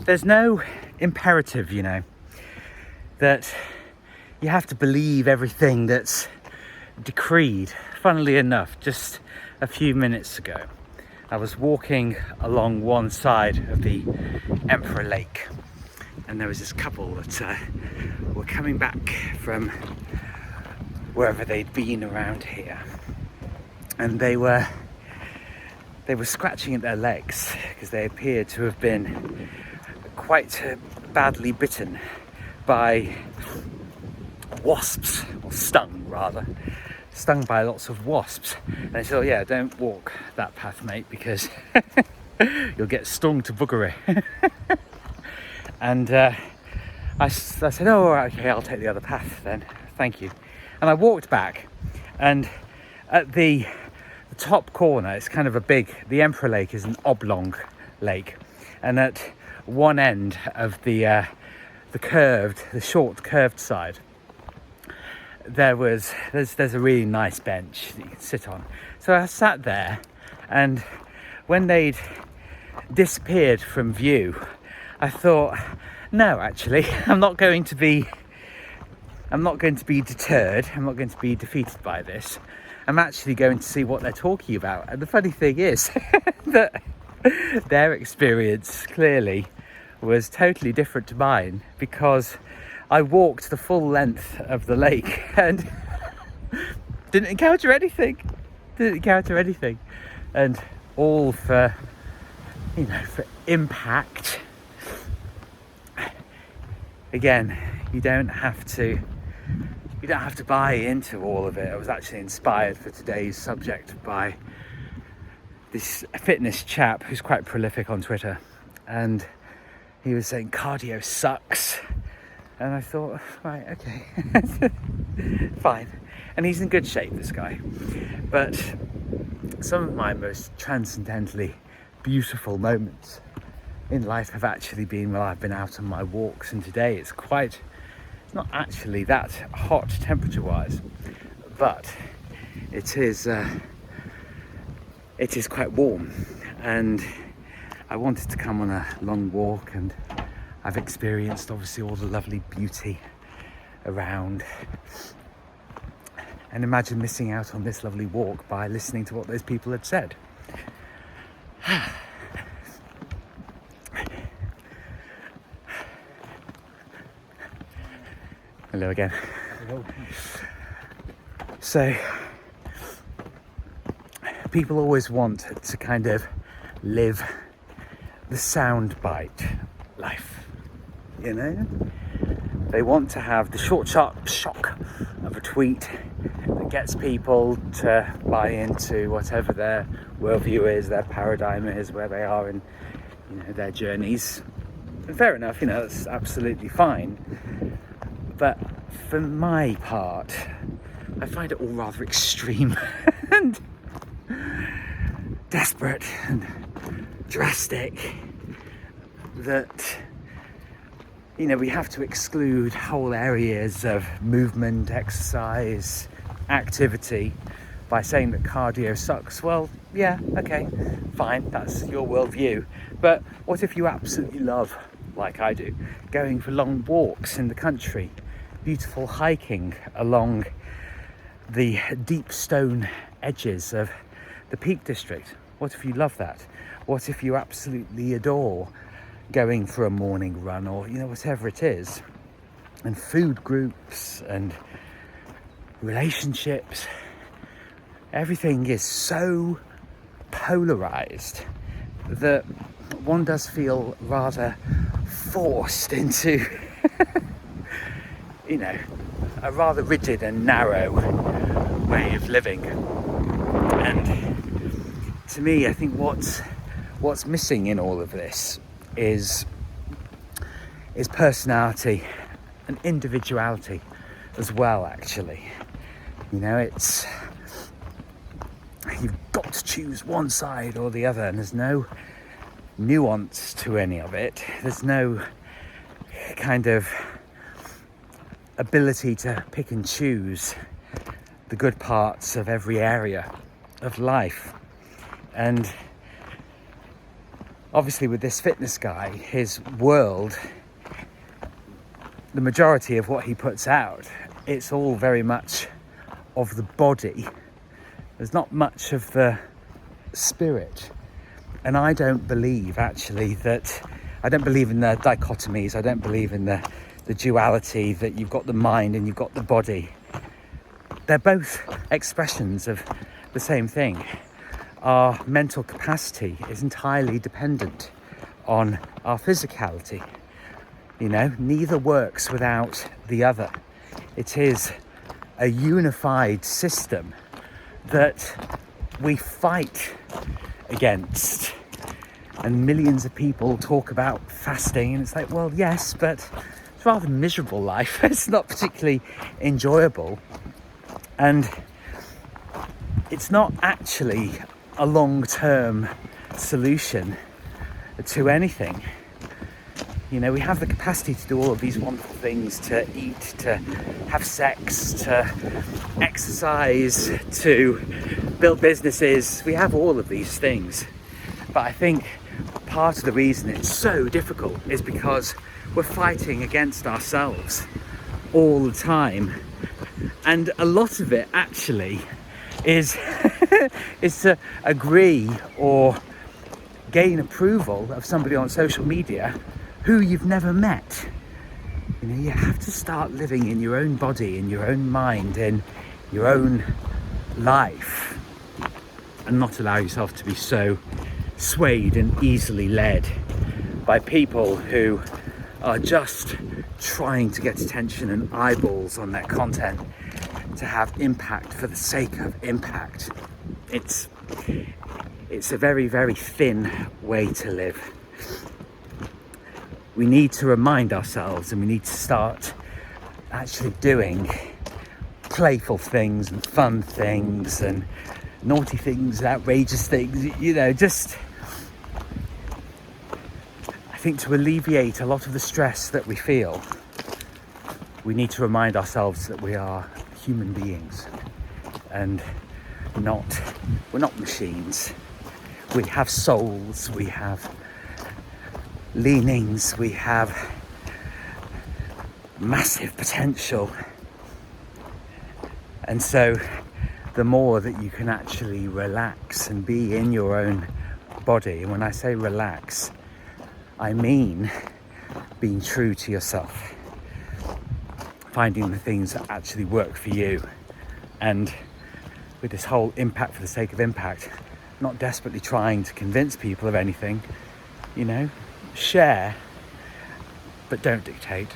there's no imperative, you know, that you have to believe everything that's decreed. Funnily enough, just a few minutes ago, I was walking along one side of the Emperor Lake, and there was this couple that were coming back from wherever they'd been around here, and they were scratching at their legs because they appeared to have been quite badly bitten by wasps, or stung by lots of wasps. And they said, oh yeah, don't walk that path, mate, because you'll get stung to buggery. And I said, oh, all right, okay, I'll take the other path then, thank you. And I walked back, and at the top corner, it's kind of the Emperor Lake is an oblong lake, and at one end of the short curved side, there's a really nice bench that you can sit on. So I sat there, and when they'd disappeared from view, I thought, no, actually, I'm not going to be deterred. I'm not going to be defeated by this. I'm actually going to see what they're talking about. And the funny thing is that their experience clearly was totally different to mine, because I walked the full length of the lake and didn't encounter anything. And all for impact. Again, you don't have to buy into all of it. I was actually inspired for today's subject by this fitness chap who's quite prolific on Twitter, and he was saying cardio sucks, and I thought, right, okay, fine. And he's in good shape, this guy. But some of my most transcendently beautiful moments in life have actually been when I've been out on my walks, and today it's not actually that hot temperature wise, but it is quite warm, and I wanted to come on a long walk, and I've experienced obviously all the lovely beauty around, and imagine missing out on this lovely walk by listening to what those people had said. Hello again. Hello. So, people always want to kind of live the soundbite life, you know? They want to have the short, sharp shock of a tweet that gets people to buy into whatever their worldview is, their paradigm is, where they are in, their journeys. And fair enough, that's absolutely fine. But for my part, I find it all rather extreme and desperate and drastic that, we have to exclude whole areas of movement, exercise, activity by saying that cardio sucks. Well, yeah, okay, fine, that's your worldview. But what if you absolutely love, like I do, going for long walks in the country, beautiful hiking along the deep stone edges of the Peak District? What if you love that? What if you absolutely adore going for a morning run, or whatever it is? And food groups and relationships, everything is so polarized that one does feel rather forced into a rather rigid and narrow way of living. And to me, I think what's missing in all of this is personality and individuality as well, actually. It's you've got to choose one side or the other, and there's no nuance to any of it. There's no kind of ability to pick and choose the good parts of every area of life. And obviously with this fitness guy, his world, the majority of what he puts out, it's all very much of the body. There's not much of the spirit. And I don't believe actually that, I don't believe in the dichotomies, I don't believe in the duality that you've got the mind and you've got the body. They're both expressions of the same thing. Our mental capacity is entirely dependent on our physicality. You know, neither works without the other. It is a unified system that we fight against. And millions of people talk about fasting, and it's like, well, yes, but it's a rather miserable life. It's not particularly enjoyable. And it's not actually a long-term solution to anything. You know, we have the capacity to do all of these wonderful things, to eat, to have sex, to exercise, to build businesses. We have all of these things. But I think part of the reason it's so difficult is because we're fighting against ourselves all the time. And a lot of it actually is is to agree or gain approval of somebody on social media who you've never met. You know, you have to start living in your own body, in your own mind, in your own life, and not allow yourself to be so swayed and easily led by people who are just trying to get attention and eyeballs on their content to have impact for the sake of impact. It's a very, very thin way to live. We need to remind ourselves, and we need to start actually doing playful things and fun things and naughty things, outrageous things, you know, just I think to alleviate a lot of the stress that we feel, we need to remind ourselves that we are human beings and we're not machines. We have souls, we have leanings, we have massive potential. And so the more that you can actually relax and be in your own body, and when I say relax, I mean being true to yourself, finding the things that actually work for you, and with this whole impact for the sake of impact, not desperately trying to convince people of anything, you know, share, but don't dictate.